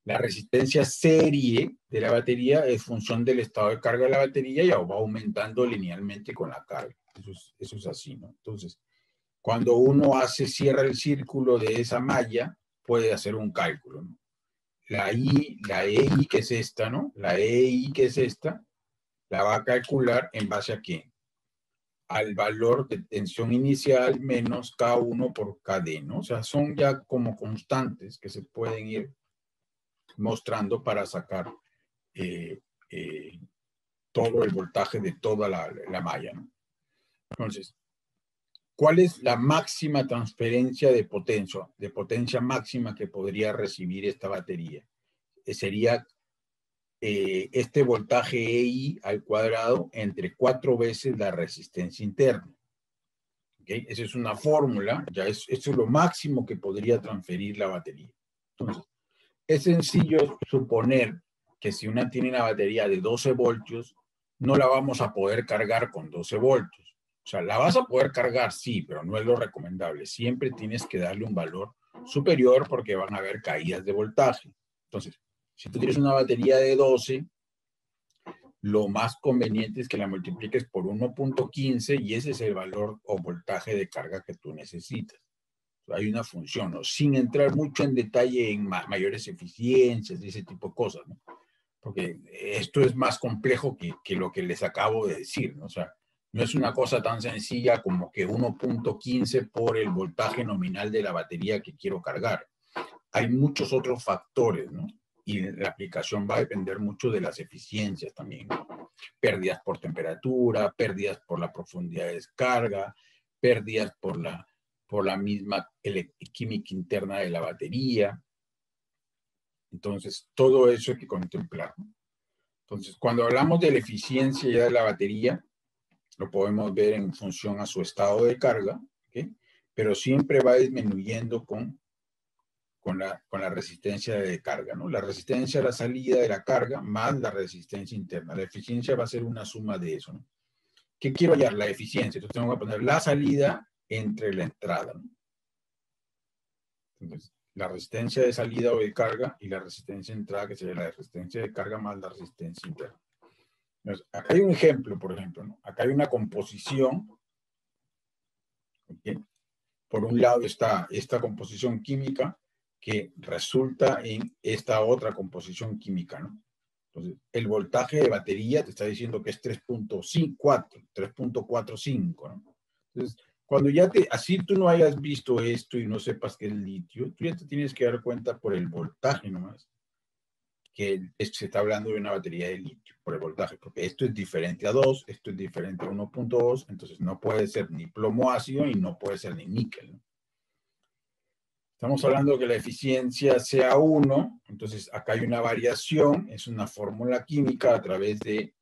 La resistencia serie de la batería es función del estado de carga de la batería y va aumentando linealmente con la carga. Eso es así, ¿no? Entonces, cuando uno cierra el círculo de esa malla, puede hacer un cálculo, ¿no? La EI, que es esta, ¿no? La EI, que es esta, la va a calcular en base a ¿qué? Al valor de tensión inicial menos K1 por KD, ¿no? O sea, son ya como constantes que se pueden ir mostrando para sacar todo el voltaje de toda la malla, ¿no? Entonces, ¿cuál es la máxima transferencia de potencia máxima que podría recibir esta batería? Sería este voltaje EI al cuadrado entre 4 veces la resistencia interna. ¿Okay? Esa es una fórmula, eso es lo máximo que podría transferir la batería. Entonces, es sencillo suponer que si una tiene una batería de 12 voltios, no la vamos a poder cargar con 12 voltios. O sea, la vas a poder cargar, sí, pero no es lo recomendable. Siempre tienes que darle un valor superior porque van a haber caídas de voltaje. Entonces, si tú tienes una batería de 12, lo más conveniente es que la multipliques por 1.15 y ese es el valor o voltaje de carga que tú necesitas. Hay una función, ¿no? Sin entrar mucho en detalle en mayores eficiencias y ese tipo de cosas, ¿no? Porque esto es más complejo que lo que les acabo de decir, ¿no? O sea, no es una cosa tan sencilla como que 1.15 por el voltaje nominal de la batería que quiero cargar. Hay muchos otros factores, ¿no? Y la aplicación va a depender mucho de las eficiencias también, ¿no? Pérdidas por temperatura, pérdidas por la profundidad de descarga, pérdidas por la misma química interna de la batería. Entonces, todo eso hay que contemplar, ¿no? Entonces, cuando hablamos de la eficiencia ya de la batería, lo podemos ver en función a su estado de carga, ¿okay? Pero siempre va disminuyendo con la resistencia de carga, ¿no? La resistencia a la salida de la carga más la resistencia interna. La eficiencia va a ser una suma de eso, ¿no? ¿Qué quiero hallar? La eficiencia. Entonces tengo que poner la salida entre la entrada, ¿no? Entonces, la resistencia de salida o de carga y la resistencia de entrada, que sería la resistencia de carga más la resistencia interna. Entonces, acá hay un ejemplo, por ejemplo, ¿no? Acá hay una composición, ¿okay? Por un lado está esta composición química que resulta en esta otra composición química, ¿no? Entonces, el voltaje de batería te está diciendo que es 3.45, ¿no? Entonces, cuando así tú no hayas visto esto y no sepas que es litio, tú ya te tienes que dar cuenta por el voltaje nomás, que se está hablando de una batería de litio, por el voltaje, porque esto es diferente a 2, esto es diferente a 1.2, entonces no puede ser ni plomo ácido y no puede ser ni níquel, ¿no? Estamos hablando de que la eficiencia sea 1, entonces acá hay una variación, es una fórmula química a través de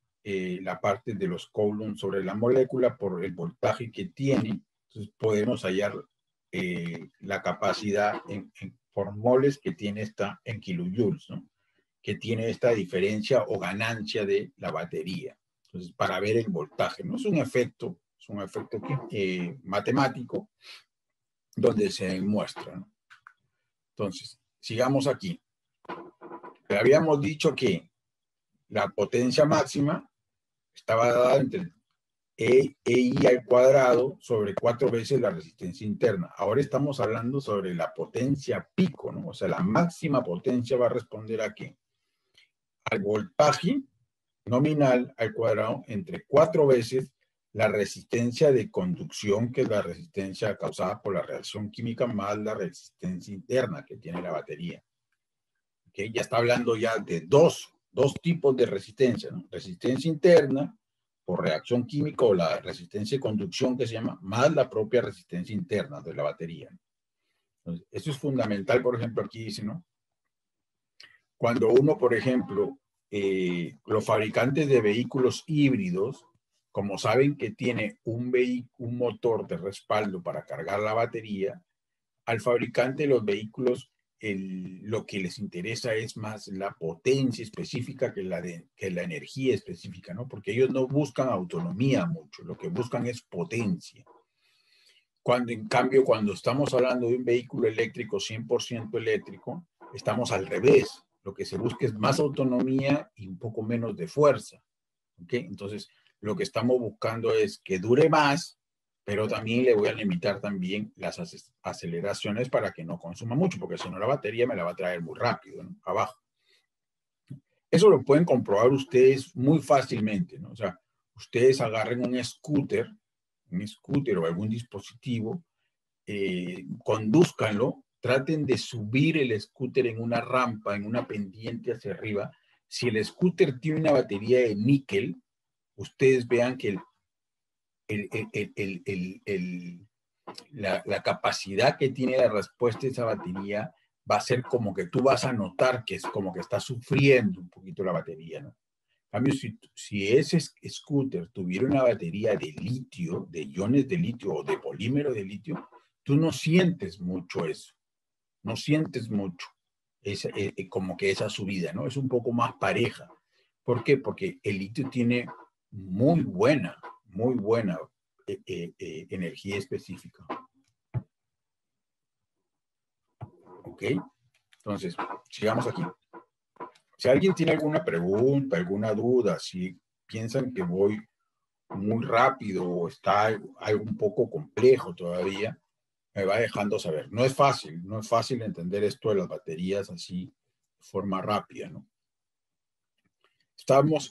la parte de los coulombs sobre la molécula por el voltaje que tiene, entonces podemos hallar la capacidad por moles que tiene esta en kilojoules, ¿no? Que tiene esta diferencia o ganancia de la batería. Entonces, para ver el voltaje, no es un efecto matemático donde se muestra, ¿no? Entonces, sigamos aquí. Habíamos dicho que la potencia máxima estaba dada entre EI al cuadrado sobre 4 veces la resistencia interna. Ahora estamos hablando sobre la potencia pico, ¿no? O sea, la máxima potencia va a responder a ¿qué? Al voltaje nominal al cuadrado entre 4 veces la resistencia de conducción, que es la resistencia causada por la reacción química, más la resistencia interna que tiene la batería. ¿Okay? Ya está hablando ya de dos tipos de resistencia, ¿no? Resistencia interna por reacción química o la resistencia de conducción que se llama, más la propia resistencia interna de la batería. Entonces, eso es fundamental, por ejemplo, aquí dice, ¿no? Cuando uno, por ejemplo, los fabricantes de vehículos híbridos, como saben que tiene un motor de respaldo para cargar la batería, al fabricante de los vehículos lo que les interesa es más la potencia específica que la energía específica, ¿no? Porque ellos no buscan autonomía mucho, lo que buscan es potencia. En cambio, cuando estamos hablando de un vehículo eléctrico, 100% eléctrico, estamos al revés. Lo que se busca es más autonomía y un poco menos de fuerza. ¿Ok? Entonces, lo que estamos buscando es que dure más, pero también le voy a limitar también las aceleraciones para que no consuma mucho, porque si no la batería me la va a traer muy rápido, ¿no? Abajo. Eso lo pueden comprobar ustedes muy fácilmente, ¿no? O sea, ustedes agarren un scooter o algún dispositivo, condúzcanlo, traten de subir el scooter en una rampa, en una pendiente hacia arriba. Si el scooter tiene una batería de níquel, ustedes vean que la capacidad que tiene la respuesta de esa batería va a ser como que tú vas a notar que es como que está sufriendo un poquito la batería, ¿no? En cambio, si ese scooter tuviera una batería de litio, de iones de litio o de polímero de litio, tú no sientes mucho eso, no sientes mucho como que esa subida, ¿no? Es un poco más pareja. ¿Por qué? Porque el litio tiene muy buena energía específica. ¿Ok? Entonces, sigamos aquí. Si alguien tiene alguna pregunta, alguna duda, si piensan que voy muy rápido o está algo un poco complejo todavía, me va dejando saber. No es fácil entender esto de las baterías así de forma rápida, ¿no?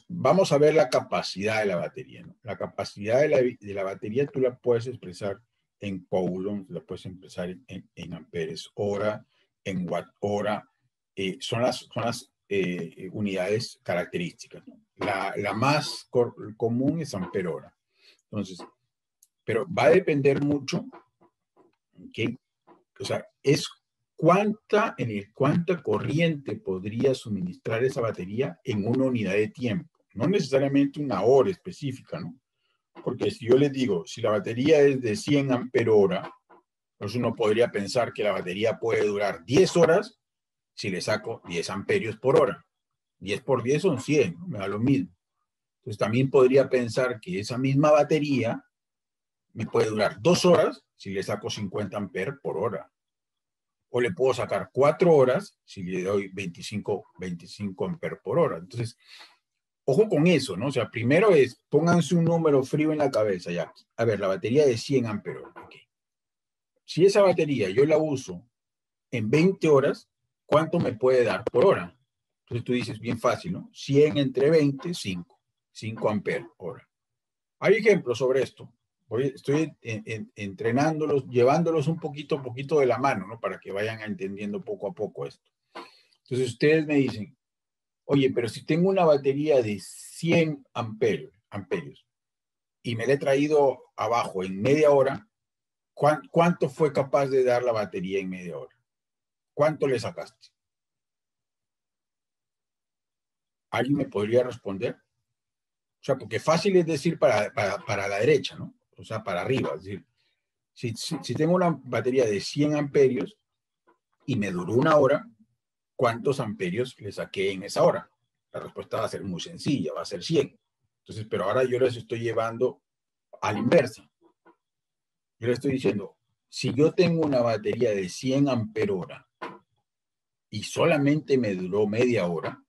Vamos a ver la capacidad de la batería, ¿no? La capacidad de la batería tú la puedes expresar en coulombs, la puedes expresar en amperes hora, en watt hora, son las unidades características, ¿no? La más común es ampere hora. Entonces, pero va a depender mucho, ¿okay? O sea, es cuánta corriente podría suministrar esa batería en una unidad de tiempo. No necesariamente una hora específica, ¿no? Porque si yo les digo, si la batería es de 100 ampere hora, pues uno podría pensar que la batería puede durar 10 horas si le saco 10 amperios por hora. 10 por 10 son 100, ¿no? Me da lo mismo. Entonces también podría pensar que esa misma batería me puede durar 2 horas si le saco 50 amperes por hora. O le puedo sacar 4 horas si le doy 25 amperes por hora. Entonces, ojo con eso, ¿no? O sea, primero es, pónganse un número frío en la cabeza ya. A ver, la batería de 100 amperes. Okay. Si esa batería yo la uso en 20 horas, ¿cuánto me puede dar por hora? Entonces tú dices, bien fácil, ¿no? 100 entre 20, 5 amperes hora. Hay ejemplos sobre esto. Estoy entrenándolos, llevándolos un poquito de la mano, ¿no? Para que vayan entendiendo poco a poco esto. Entonces ustedes me dicen, oye, pero si tengo una batería de 100 amperios y me la he traído abajo en media hora, ¿cuánto fue capaz de dar la batería en media hora? ¿Cuánto le sacaste? ¿Alguien me podría responder? O sea, porque fácil es decir para la derecha, ¿no? O sea, para arriba. Es decir, si tengo una batería de 100 amperios y me duró una hora, ¿cuántos amperios le saqué en esa hora? La respuesta va a ser muy sencilla, va a ser 100. Entonces, pero ahora yo les estoy llevando a la inversa. Yo les estoy diciendo, si yo tengo una batería de 100 ampere hora y solamente me duró media hora,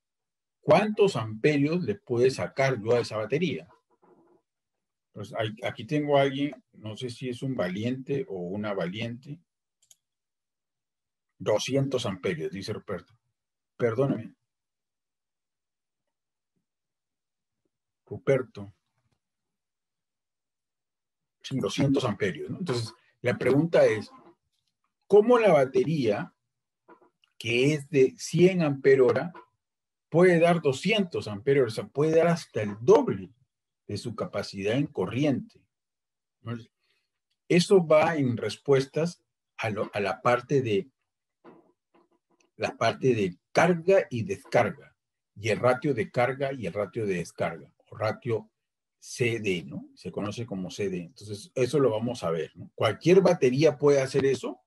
¿cuántos amperios le puede sacar yo a esa batería? Pues aquí tengo a alguien, no sé si es un valiente o una valiente. 200 amperios, dice Ruperto. Perdóname. Ruperto. Sí, 200 amperios, ¿no? Entonces, la pregunta es, ¿cómo la batería, que es de 100 ampere hora, puede dar 200 ampere hora? O sea, puede dar hasta el doble de su capacidad en corriente. Entonces, eso va en respuestas a la parte de carga y descarga, y el ratio de carga y el ratio de descarga, o ratio CD, ¿no? Se conoce como CD. Entonces, eso lo vamos a ver, ¿no? Cualquier batería puede hacer eso,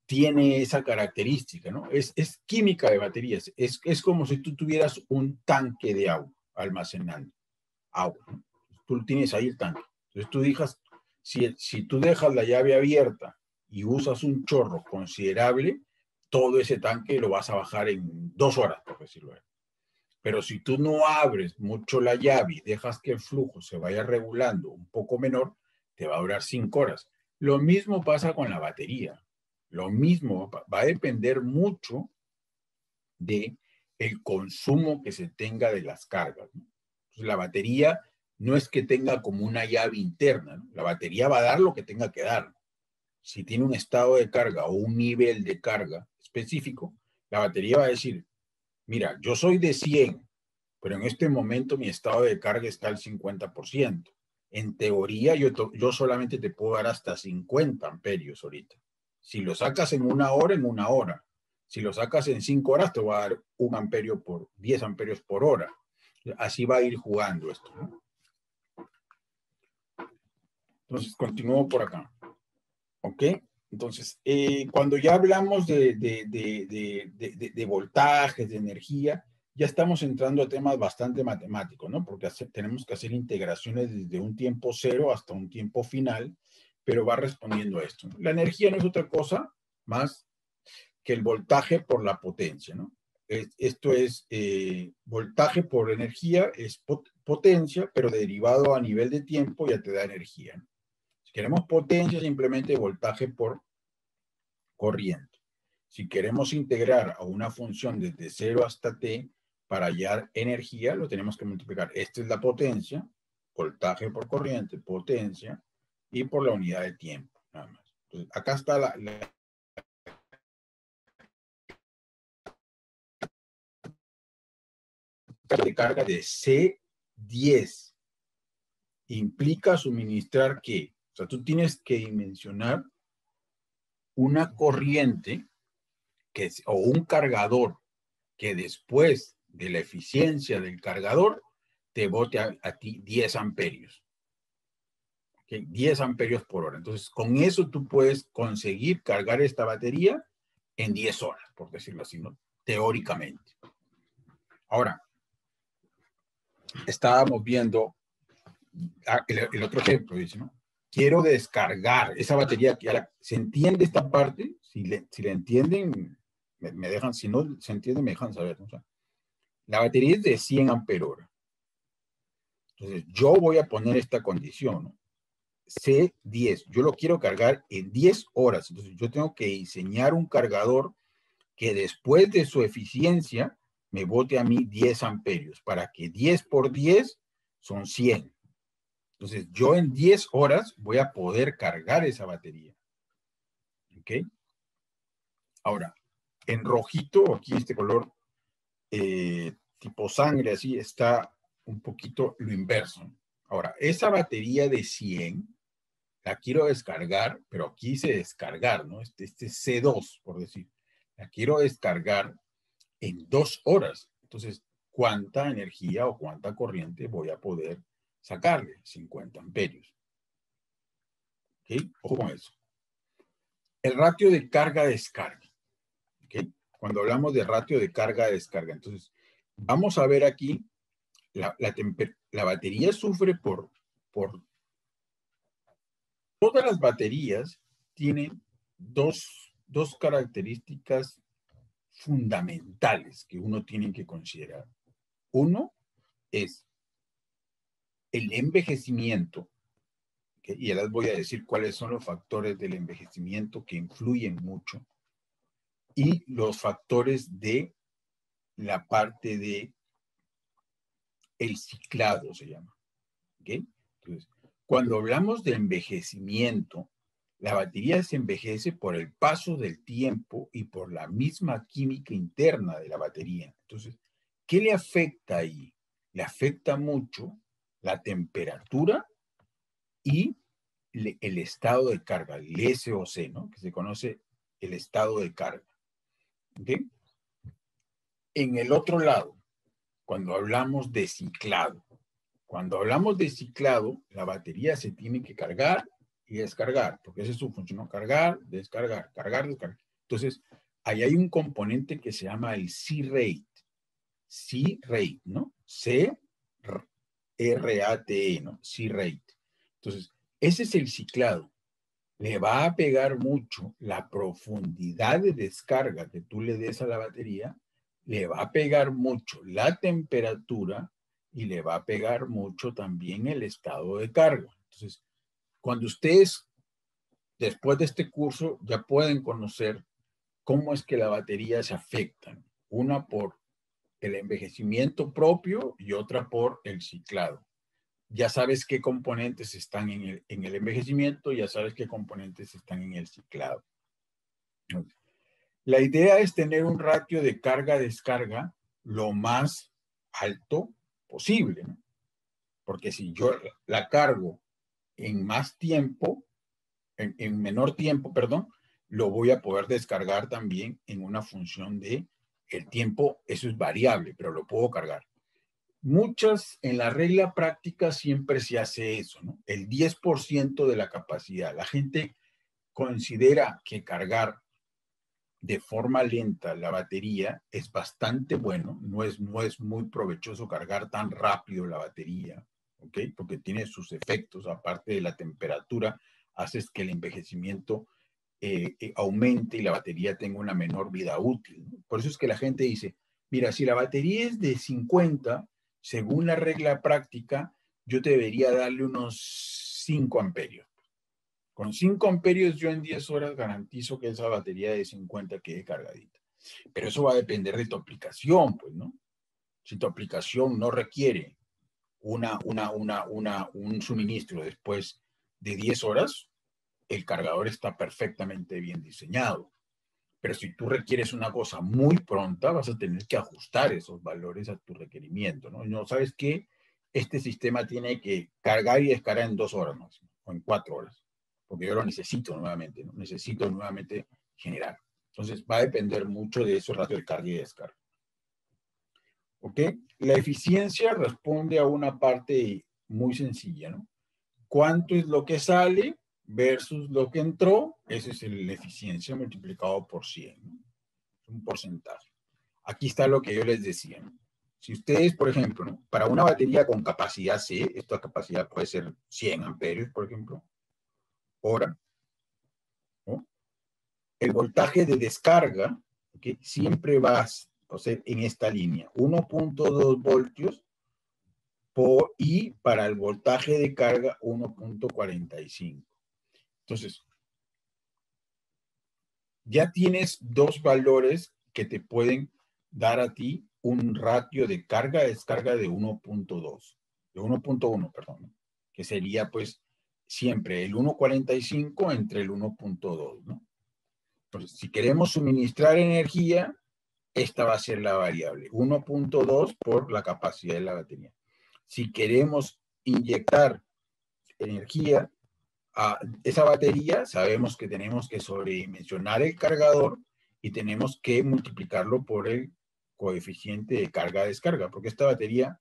tiene esa característica, ¿no? Es química de baterías. Es como si tú tuvieras un tanque de agua almacenando agua, ¿no? Tú tienes ahí el tanque. Entonces, tú dejas, si tú dejas la llave abierta y usas un chorro considerable, todo ese tanque lo vas a bajar en 2 horas, por decirlo así. Pero si tú no abres mucho la llave y dejas que el flujo se vaya regulando un poco menor, te va a durar 5 horas. Lo mismo pasa con la batería. Lo mismo va a depender mucho de el consumo que se tenga de las cargas, ¿no? Entonces, la batería no es que tenga como una llave interna, ¿no? La batería va a dar lo que tenga que dar. Si tiene un estado de carga o un nivel de carga específico, la batería va a decir, mira, yo soy de 100, pero en este momento mi estado de carga está al 50%. En teoría, yo solamente te puedo dar hasta 50 amperios ahorita. Si lo sacas en 1 hora, en 1 hora. Si lo sacas en 5 horas, te va a dar 10 amperios por hora. Así va a ir jugando esto, ¿no? Entonces, continúo por acá. ¿Ok? Entonces, cuando ya hablamos de voltajes, de energía, ya estamos entrando a temas bastante matemáticos, ¿no? Porque tenemos que hacer integraciones desde un tiempo cero hasta un tiempo final, pero va respondiendo a esto, ¿no? La energía no es otra cosa más que el voltaje por la potencia, ¿no? Esto es voltaje por energía, es potencia, pero derivado a nivel de tiempo ya te da energía, ¿no? Si queremos potencia, simplemente voltaje por corriente. Si queremos integrar a una función desde 0 hasta t para hallar energía, lo tenemos que multiplicar. Esta es la potencia, voltaje por corriente, potencia, y por la unidad de tiempo, nada más. Entonces, acá está la de carga de C10. Implica suministrar ¿qué? O sea, tú tienes que dimensionar una corriente o un cargador que después de la eficiencia del cargador te bote a ti 10 amperios. ¿Okay? 10 amperios por hora. Entonces, con eso tú puedes conseguir cargar esta batería en 10 horas, por decirlo así, ¿no? Teóricamente. Ahora, estábamos viendo el otro ejemplo, dice, ¿no? Quiero descargar esa batería. ¿Se entiende esta parte? Si le entienden, me dejan, si no se entiende, me dejan saber, ¿no? O sea, la batería es de 100 amperios. Entonces, yo voy a poner esta condición, ¿no? C10, yo lo quiero cargar en 10 horas. Entonces, yo tengo que diseñar un cargador que después de su eficiencia me bote a mí 10 amperios, para que 10 por 10 son 100. Entonces, yo en 10 horas voy a poder cargar esa batería. ¿Ok? Ahora, en rojito, aquí este color tipo sangre, así está un poquito lo inverso. Ahora, esa batería de 100 la quiero descargar, pero aquí dice descargar, ¿no? Este C2, por decir. La quiero descargar en 2 horas. Entonces, ¿cuánta energía o cuánta corriente voy a poder sacarle? 50 amperios. ¿Ok? Ojo con eso. El ratio de carga-descarga. ¿Ok? Cuando hablamos de ratio de carga-descarga, entonces, vamos a ver aquí, la batería sufre por todas las baterías tienen dos características fundamentales que uno tiene que considerar. Uno es el envejecimiento, ¿okay? Y ya les voy a decir cuáles son los factores del envejecimiento que influyen mucho, y los factores de la parte de el ciclado, se llama. ¿Okay? Entonces, cuando hablamos de envejecimiento, la batería se envejece por el paso del tiempo y por la misma química interna de la batería. Entonces, ¿qué le afecta ahí? Le afecta mucho la temperatura y el estado de carga, el SOC, ¿no? Que se conoce el estado de carga. ¿Okay? En el otro lado, cuando hablamos de ciclado, la batería se tiene que cargar y descargar, porque esa es su función, ¿no? Cargar, descargar, cargar, descargar. Entonces, ahí hay un componente que se llama el C-rate. C-rate, ¿no? C-R-A-T-E, ¿no? C-rate. Entonces, ese es el ciclado. le va a pegar mucho la profundidad de descarga que tú le des a la batería, le va a pegar mucho la temperatura y le va a pegar mucho también el estado de carga. Entonces, cuando ustedes, después de este curso, ya pueden conocer cómo es que la batería se afecta. Una por el envejecimiento propio y otra por el ciclado. Ya sabes qué componentes están en el envejecimiento, ya sabes qué componentes están en el ciclado. La idea es tener un ratio de carga-descarga lo más alto posible, ¿no? Porque si yo la cargo en más tiempo, en menor tiempo, perdón, lo voy a poder descargar también en una función de el tiempo, eso es variable, pero lo puedo cargar. En la regla práctica siempre se hace eso, ¿no? El 10% de la capacidad. La gente considera que cargar de forma lenta la batería es bastante bueno, no es muy provechoso cargar tan rápido la batería, ¿ok? Porque tiene sus efectos, aparte de la temperatura, haces que el envejecimiento aumente y la batería tenga una menor vida útil, ¿no? Por eso es que la gente dice, mira, si la batería es de 50, según la regla práctica, yo debería darle unos 5 amperios. Con 5 amperios yo en 10 horas garantizo que esa batería de 50 quede cargadita. Pero eso va a depender de tu aplicación, pues, ¿no? Si tu aplicación no requiere un suministro después de 10 horas, el cargador está perfectamente bien diseñado. Pero si tú requieres una cosa muy pronta, vas a tener que ajustar esos valores a tu requerimiento, ¿no? No, ¿sabes qué? Este sistema tiene que cargar y descargar en 2 horas máximo, o en 4 horas, porque yo lo necesito nuevamente, ¿no? Necesito nuevamente generar. Entonces, va a depender mucho de esos ratios de carga y descarga. ¿Ok? La eficiencia responde a una parte muy sencilla, ¿no? ¿Cuánto es lo que sale versus lo que entró? Esa es la eficiencia multiplicado por 100, ¿no? Un porcentaje. Aquí está lo que yo les decía, ¿no? Si ustedes, por ejemplo, ¿no? Para una batería con capacidad C, esta capacidad puede ser 100 amperios, por ejemplo, hora, ¿no? El voltaje de descarga, ¿okay? Siempre va a ser en esta línea, 1.2 voltios por, y para el voltaje de carga 1.45. Entonces, ya tienes dos valores que te pueden dar a ti un ratio de carga-descarga de 1.2, de 1.1, perdón, que sería pues siempre el 1.45 entre el 1.2, ¿no? Entonces, si queremos suministrar energía, esta va a ser la variable, 1.2 por la capacidad de la batería. Si queremos inyectar energía a esa batería, sabemos que tenemos que sobredimensionar el cargador y tenemos que multiplicarlo por el coeficiente de carga-descarga, porque esta batería,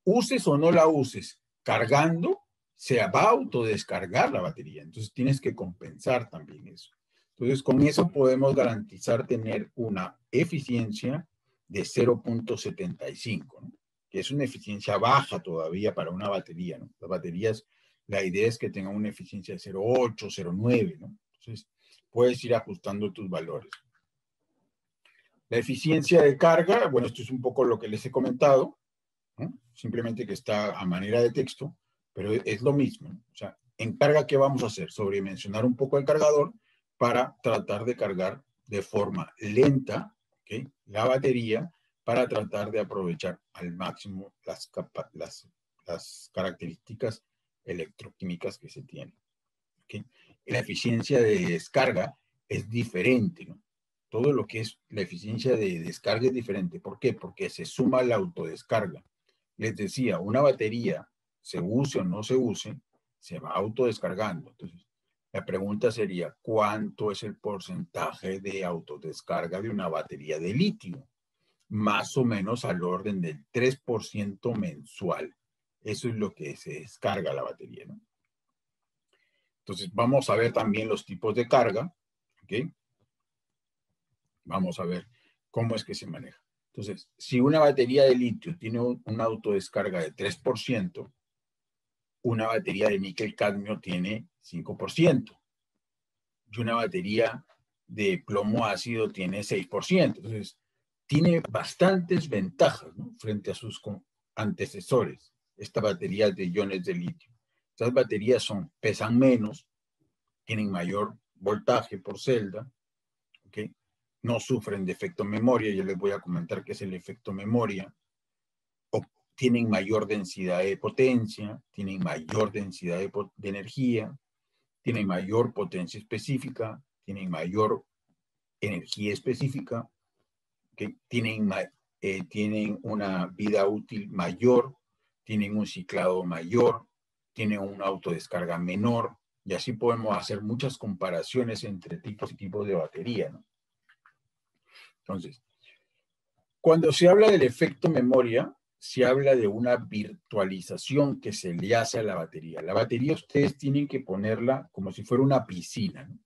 uses o no la uses, cargando, se va a autodescargar la batería. Entonces tienes que compensar también eso. Entonces con eso podemos garantizar tener una eficiencia de 0.75, ¿no? Que es una eficiencia baja todavía para una batería, ¿no? Las baterías, la idea es que tengan una eficiencia de 0.8, 0.9, ¿no? Entonces puedes ir ajustando tus valores. La eficiencia de carga, bueno, esto es un poco lo que les he comentado, ¿no? Simplemente que está a manera de texto, pero es lo mismo, ¿no? O sea, en carga, ¿qué vamos a hacer? Sobredimensionar un poco el cargador para tratar de cargar de forma lenta, ¿okay? La batería para tratar de aprovechar al máximo las características electroquímicas que se tienen, ¿okay? La eficiencia de descarga es diferente, ¿no? Todo lo que es la eficiencia de descarga es diferente. ¿Por qué? Porque se suma la autodescarga. Les decía, una batería, se use o no se use, se va autodescargando. Entonces, la pregunta sería, ¿cuánto es el porcentaje de autodescarga de una batería de litio? Más o menos al orden del 3% mensual. Eso es lo que se descarga la batería, ¿no? Entonces, vamos a ver también los tipos de carga, ¿ok? Vamos a ver cómo es que se maneja. Entonces, si una batería de litio tiene una autodescarga de 3%, una batería de níquel cadmio tiene 5%, y una batería de plomo ácido tiene 6%. Entonces, tiene bastantes ventajas, ¿no?, frente a sus antecesores, estas baterías de iones de litio. Estas baterías pesan menos, tienen mayor voltaje por celda, ¿okay?, no sufren de efecto memoria. Yo les voy a comentar qué es el efecto memoria. Tienen mayor densidad de potencia, tienen mayor densidad de energía, tienen mayor potencia específica, tienen mayor energía específica, ¿okay?, tienen una vida útil mayor, tienen un ciclado mayor, tienen una autodescarga menor, y así podemos hacer muchas comparaciones entre tipos y tipos de batería, ¿no? Entonces, cuando se habla del efecto memoria, se habla de una virtualización que se le hace a la batería. La batería ustedes tienen que ponerla como si fuera una piscina, ¿no?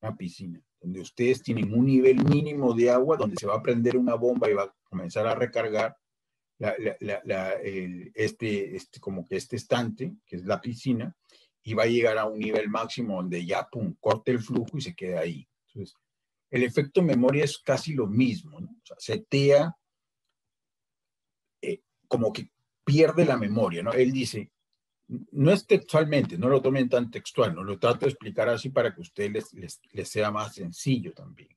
Una piscina, donde ustedes tienen un nivel mínimo de agua, donde se va a prender una bomba y va a comenzar a recargar como que este estante, que es la piscina, y va a llegar a un nivel máximo donde ya, pum, corte el flujo y se queda ahí. Entonces, el efecto memoria es casi lo mismo, ¿no? O sea, setea, como que pierde la memoria, ¿no? Él dice, no es textualmente, no lo tomen tan textual, no lo trato de explicar así para que a ustedes les sea más sencillo también.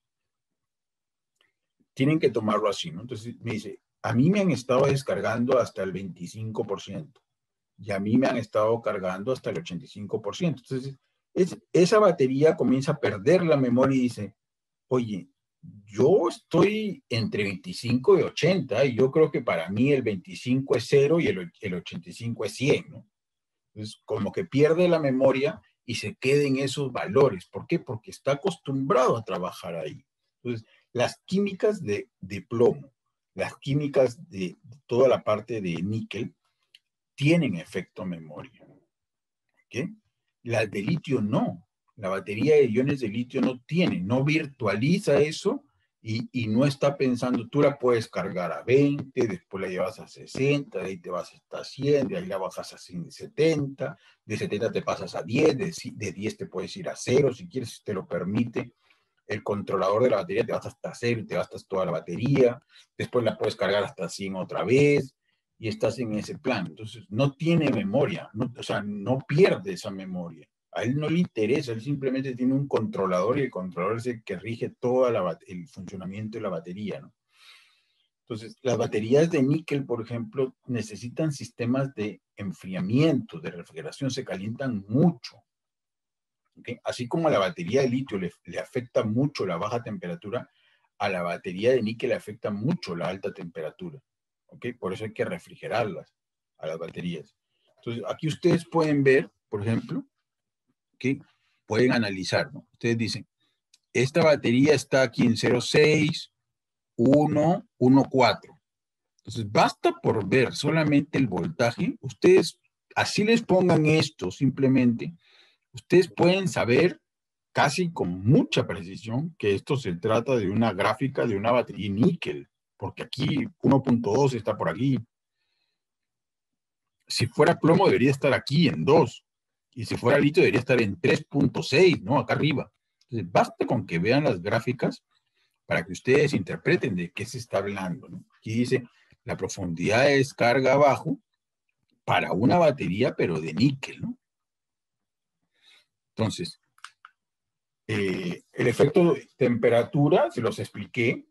Tienen que tomarlo así, ¿no? Entonces me dice, a mí me han estado descargando hasta el 25%, y a mí me han estado cargando hasta el 85%. Entonces, esa batería comienza a perder la memoria y dice, oye, yo estoy entre 25 y 80, y yo creo que para mí el 25 es 0 y el 85 es 100, ¿no? Entonces, como que pierde la memoria y se queda en esos valores. ¿Por qué? Porque está acostumbrado a trabajar ahí. Entonces, las químicas de plomo, las químicas de toda la parte de níquel, tienen efecto memoria. ¿Okay? Las de litio no. La batería de iones de litio no tiene, no virtualiza eso y no está pensando, tú la puedes cargar a 20, después la llevas a 60, de ahí te vas hasta 100, de ahí la bajas a 70, de 70 te pasas a 10, de 10 te puedes ir a 0, si quieres, si te lo permite. El controlador de la batería te vas hasta 0 y te gastas toda la batería, después la puedes cargar hasta 100 otra vez, y estás en ese plan. Entonces, no tiene memoria, no, o sea, no pierde esa memoria. A él no le interesa, él simplemente tiene un controlador, y el controlador es el que rige todo el funcionamiento de la batería, ¿no? Entonces, las baterías de níquel, por ejemplo, necesitan sistemas de enfriamiento, de refrigeración, se calientan mucho. ¿Okay? Así como a la batería de litio le afecta mucho la baja temperatura, a la batería de níquel le afecta mucho la alta temperatura. ¿Okay? Por eso hay que refrigerarlas a las baterías. Entonces, aquí ustedes pueden ver, por ejemplo, que pueden analizar, ¿no? Ustedes dicen, esta batería está aquí en 0,6, 1, 1,4. Entonces, basta por ver solamente el voltaje. Ustedes, así les pongan esto simplemente, ustedes pueden saber casi con mucha precisión que esto se trata de una gráfica de una batería níquel, porque aquí 1.2 está por aquí. Si fuera plomo debería estar aquí en 2, y si fuera litio debería estar en 3.6, ¿no? Acá arriba. Entonces, basta con que vean las gráficas para que ustedes interpreten de qué se está hablando, ¿no? Aquí dice, la profundidad de descarga abajo para una batería, pero de níquel, ¿no? Entonces, el efecto de temperatura, se los expliqué.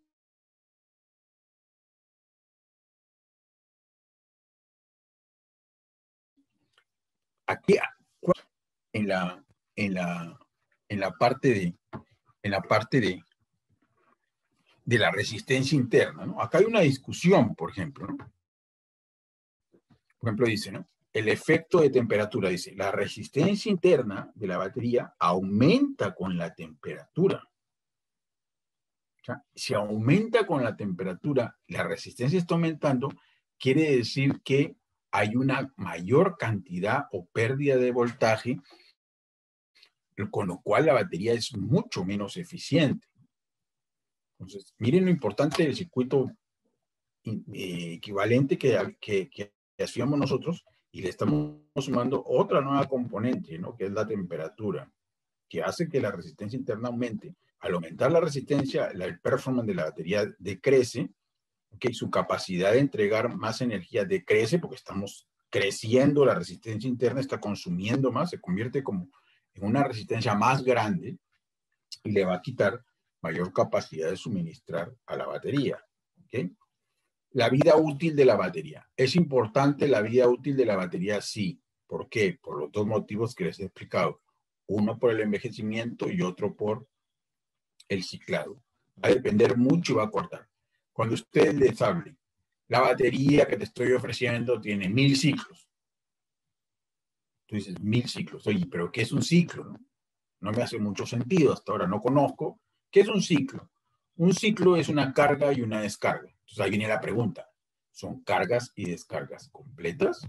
Aquí, en la parte de la resistencia interna, ¿no? Acá hay una discusión, por ejemplo, ¿no? Por ejemplo, dice, ¿no? El efecto de temperatura, dice, la resistencia interna de la batería aumenta con la temperatura. O sea, si aumenta con la temperatura, la resistencia está aumentando, quiere decir que hay una mayor cantidad o pérdida de voltaje, con lo cual la batería es mucho menos eficiente. Entonces, miren lo importante del circuito equivalente que hacíamos nosotros, Y le estamos sumando otra nueva componente, ¿no? Que es la temperatura, que hace que la resistencia interna aumente. Al aumentar la resistencia, el performance de la batería decrece, ¿okay? Su capacidad de entregar más energía decrece porque estamos creciendo, la resistencia interna está consumiendo más, se convierte como en una resistencia más grande y le va a quitar mayor capacidad de suministrar a la batería. ¿Okay? La vida útil de la batería. ¿Es importante la vida útil de la batería? Sí. ¿Por qué? Por los dos motivos que les he explicado. Uno por el envejecimiento y otro por el ciclado. Va a depender mucho y va a cortar. Cuando usted les hable, la batería que te estoy ofreciendo tiene 1000 ciclos. Tú dices, 1000 ciclos. Oye, ¿pero qué es un ciclo? No me hace mucho sentido. Hasta ahora no conozco. ¿Qué es un ciclo? Un ciclo es una carga y una descarga. Entonces ahí viene la pregunta. ¿Son cargas y descargas completas?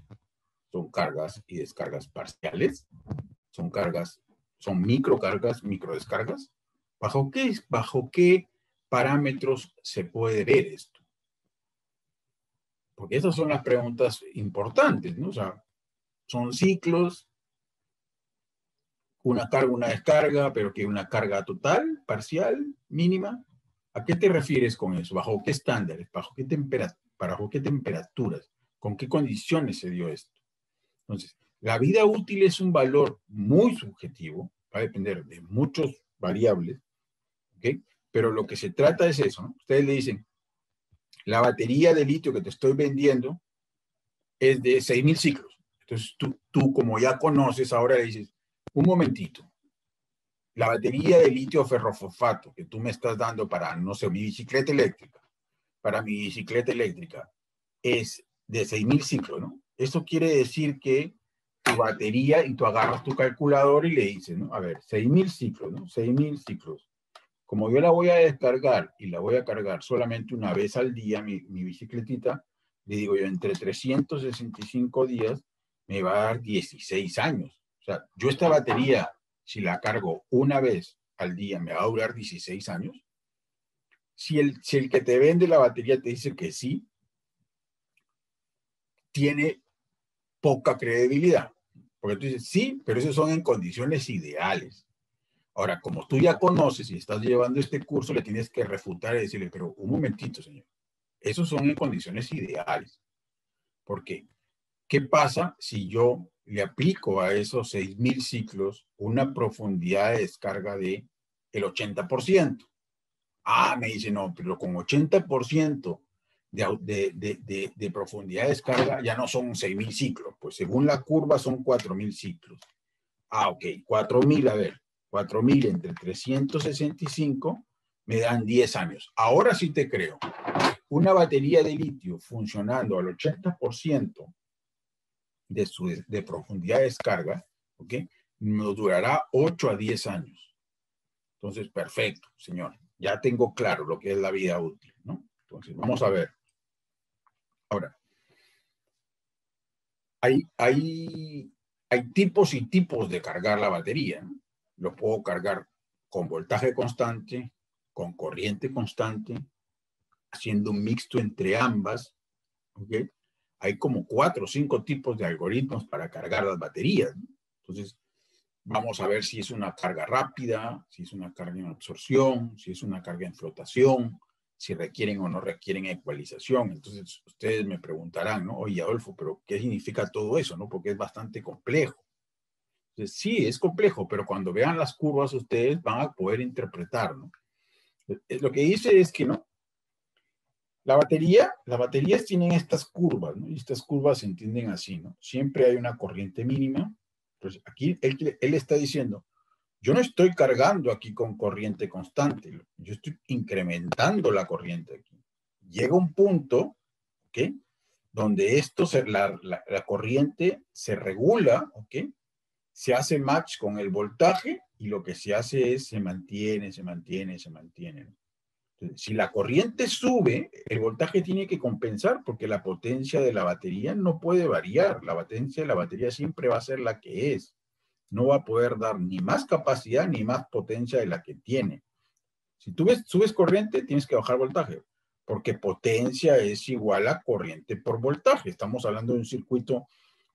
¿Son cargas y descargas parciales? ¿Son microcargas, microdescargas? ¿Bajo qué parámetros se puede ver esto? Porque esas son las preguntas importantes, ¿no? O sea, son ciclos, una carga, una descarga, pero que una carga total, parcial, mínima. ¿A qué te refieres con eso? ¿Bajo qué estándares? ¿Bajo qué temperaturas? ¿Con qué condiciones se dio esto? Entonces, la vida útil es un valor muy subjetivo, va a depender de muchas variables, ¿ok? Pero lo que se trata es eso, ¿no? Ustedes le dicen, la batería de litio que te estoy vendiendo es de 6000 ciclos. Entonces, tú como ya conoces, ahora le dices, un momentito, la batería de litio ferrofosfato que tú me estás dando para, no sé, mi bicicleta eléctrica, es de 6000 ciclos, ¿no? Eso quiere decir que tu batería, y tú agarras tu calculador y le dices, ¿no? A ver, 6000 ciclos, ¿no? 6000 ciclos. Como yo la voy a descargar y la voy a cargar solamente una vez al día, mi bicicletita, le digo yo, entre 365 días me va a dar 16 años. O sea, yo esta batería, si la cargo una vez al día, me va a durar 16 años. Si el que te vende la batería te dice que sí, tiene poca credibilidad. Porque tú dices, sí, pero esos son en condiciones ideales. Ahora, como tú ya conoces y estás llevando este curso, le tienes que refutar y decirle, pero un momentito, señor, esos son en condiciones ideales. ¿Por qué? ¿Qué pasa si yo le aplico a esos 6000 ciclos una profundidad de descarga de el 80%? Ah, me dice, no, pero con 80% de profundidad de descarga ya no son 6000 ciclos, pues según la curva son 4000 ciclos. Ah, ok, 4000, a ver, 4000 entre 365 me dan 10 años. Ahora sí te creo. Una batería de litio funcionando al 80% de profundidad de descarga, ¿ok? Nos durará 8 a 10 años. Entonces, perfecto, señor. Ya tengo claro lo que es la vida útil, ¿no? Entonces, vamos a ver. Ahora, hay tipos y tipos de cargar la batería, ¿no? Lo puedo cargar con voltaje constante, con corriente constante, haciendo un mixto entre ambas, ¿ok? Hay como 4 o 5 tipos de algoritmos para cargar las baterías, ¿no? Entonces, vamos a ver si es una carga rápida, si es una carga en absorción, si es una carga en flotación, si requieren o no requieren ecualización. Entonces, ustedes me preguntarán, ¿no? Oye, Adolfo, ¿pero qué significa todo eso, no? Porque es bastante complejo. Entonces, sí, es complejo, pero cuando vean las curvas, ustedes van a poder interpretar, ¿no? Lo que dice es que, ¿no? Las baterías tienen estas curvas, ¿no? Y estas curvas se entienden así, ¿no? Siempre hay una corriente mínima. Entonces, aquí él está diciendo, yo no estoy cargando aquí con corriente constante, yo estoy incrementando la corriente aquí. Llega un punto, ¿ok? Donde la corriente se regula, ¿ok? Se hace match con el voltaje y lo que se hace es se mantiene. Entonces, si la corriente sube, el voltaje tiene que compensar porque la potencia de la batería no puede variar. La potencia de la batería siempre va a ser la que es. No va a poder dar ni más capacidad ni más potencia de la que tiene. Si tú subes corriente, tienes que bajar voltaje, porque potencia es igual a corriente por voltaje. Estamos hablando de un circuito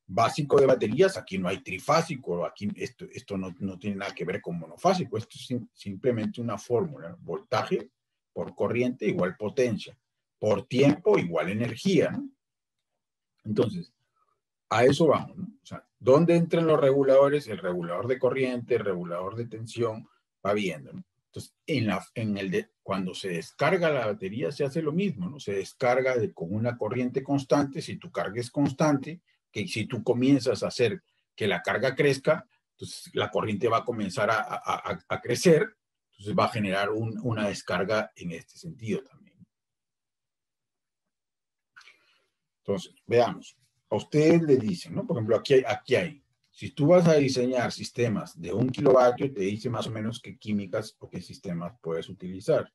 básico de baterías, aquí no hay trifásico, aquí esto no tiene nada que ver con monofásico, esto es simplemente una fórmula, voltaje por corriente igual potencia, por tiempo igual energía, ¿no? Entonces, a eso vamos, ¿no? O sea, ¿dónde entran los reguladores? El regulador de corriente, el regulador de tensión, va viendo, ¿no? Entonces, cuando se descarga la batería se hace lo mismo, ¿no? Se descarga con una corriente constante, si tu carga es constante, que si tú comienzas a hacer que la carga crezca, entonces la corriente va a comenzar a crecer, entonces va a generar una descarga en este sentido también. Entonces, veamos. A ustedes le dicen, ¿no? Por ejemplo, aquí hay. Si tú vas a diseñar sistemas de 1 kilovatio, te dice más o menos qué químicas o qué sistemas puedes utilizar.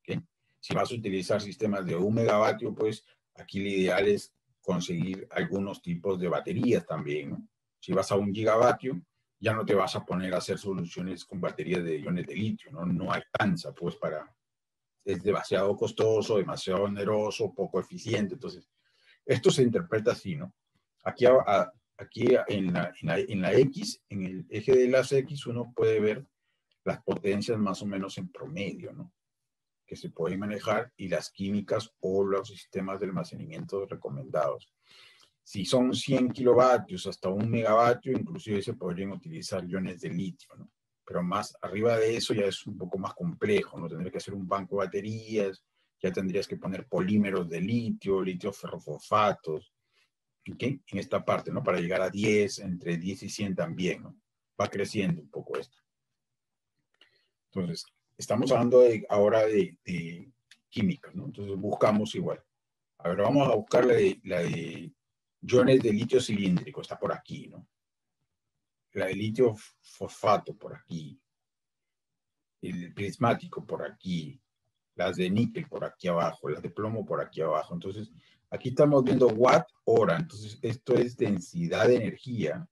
¿Okay? Si vas a utilizar sistemas de 1 megavatio, pues aquí lo ideal es conseguir algunos tipos de baterías también, ¿no? Si vas a 1 gigavatio, ya no te vas a poner a hacer soluciones con baterías de iones de litio, ¿no? No alcanza, pues, es demasiado costoso, demasiado oneroso, poco eficiente. Entonces, esto se interpreta así, ¿no? Aquí en la X, en el eje de las X, uno puede ver las potencias más o menos en promedio, ¿no? Que se pueden manejar y las químicas o los sistemas de almacenamiento recomendados. Si son 100 kilovatios hasta 1 megavatio, inclusive se podrían utilizar iones de litio, ¿no? Pero más arriba de eso ya es un poco más complejo, ¿no? Tendría que hacer un banco de baterías, ya tendrías que poner polímeros de litio, litio ferrofosfatos, ¿okay? En esta parte, ¿no? Para llegar a 10, entre 10 y 100 también, ¿no? Va creciendo un poco esto. Entonces, estamos hablando ahora de química, ¿no? Entonces buscamos igual. A ver, vamos a buscar la de iones de litio cilíndrico, está por aquí, ¿no? La de litio fosfato por aquí, el prismático por aquí, las de níquel por aquí abajo, las de plomo por aquí abajo. Entonces, aquí estamos viendo watt hora. Entonces, esto es densidad de energía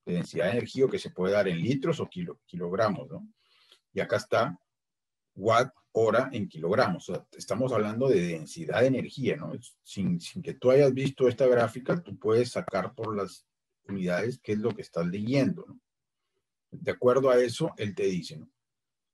que se puede dar en litros o kilogramos, ¿no? Y acá está watt hora en kilogramos. O sea, estamos hablando de densidad de energía, ¿no? Sin que tú hayas visto esta gráfica, tú puedes sacar por las unidades qué es lo que estás leyendo, ¿no? De acuerdo a eso, él te dice, ¿no?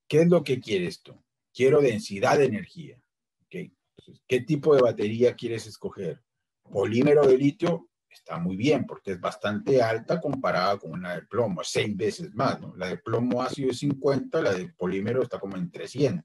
¿Qué es lo que quieres tú? Quiero densidad de energía. ¿Okay? Entonces, ¿qué tipo de batería quieres escoger? Polímero de litio está muy bien porque es bastante alta comparada con una de plomo, 6 veces más, ¿no? La de plomo ácido es 50, la de polímero está como en 300.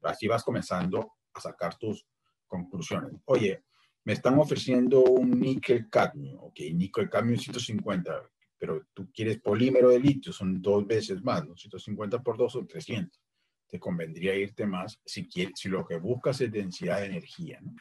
Así vas comenzando a sacar tus conclusiones. Oye, me están ofreciendo un níquel cadmio, ok, níquel cadmio 150, pero tú quieres polímero de litio, son 2 veces más, ¿no? 150 por 2 son 300. Te convendría irte más si lo que buscas es densidad de energía, ¿no?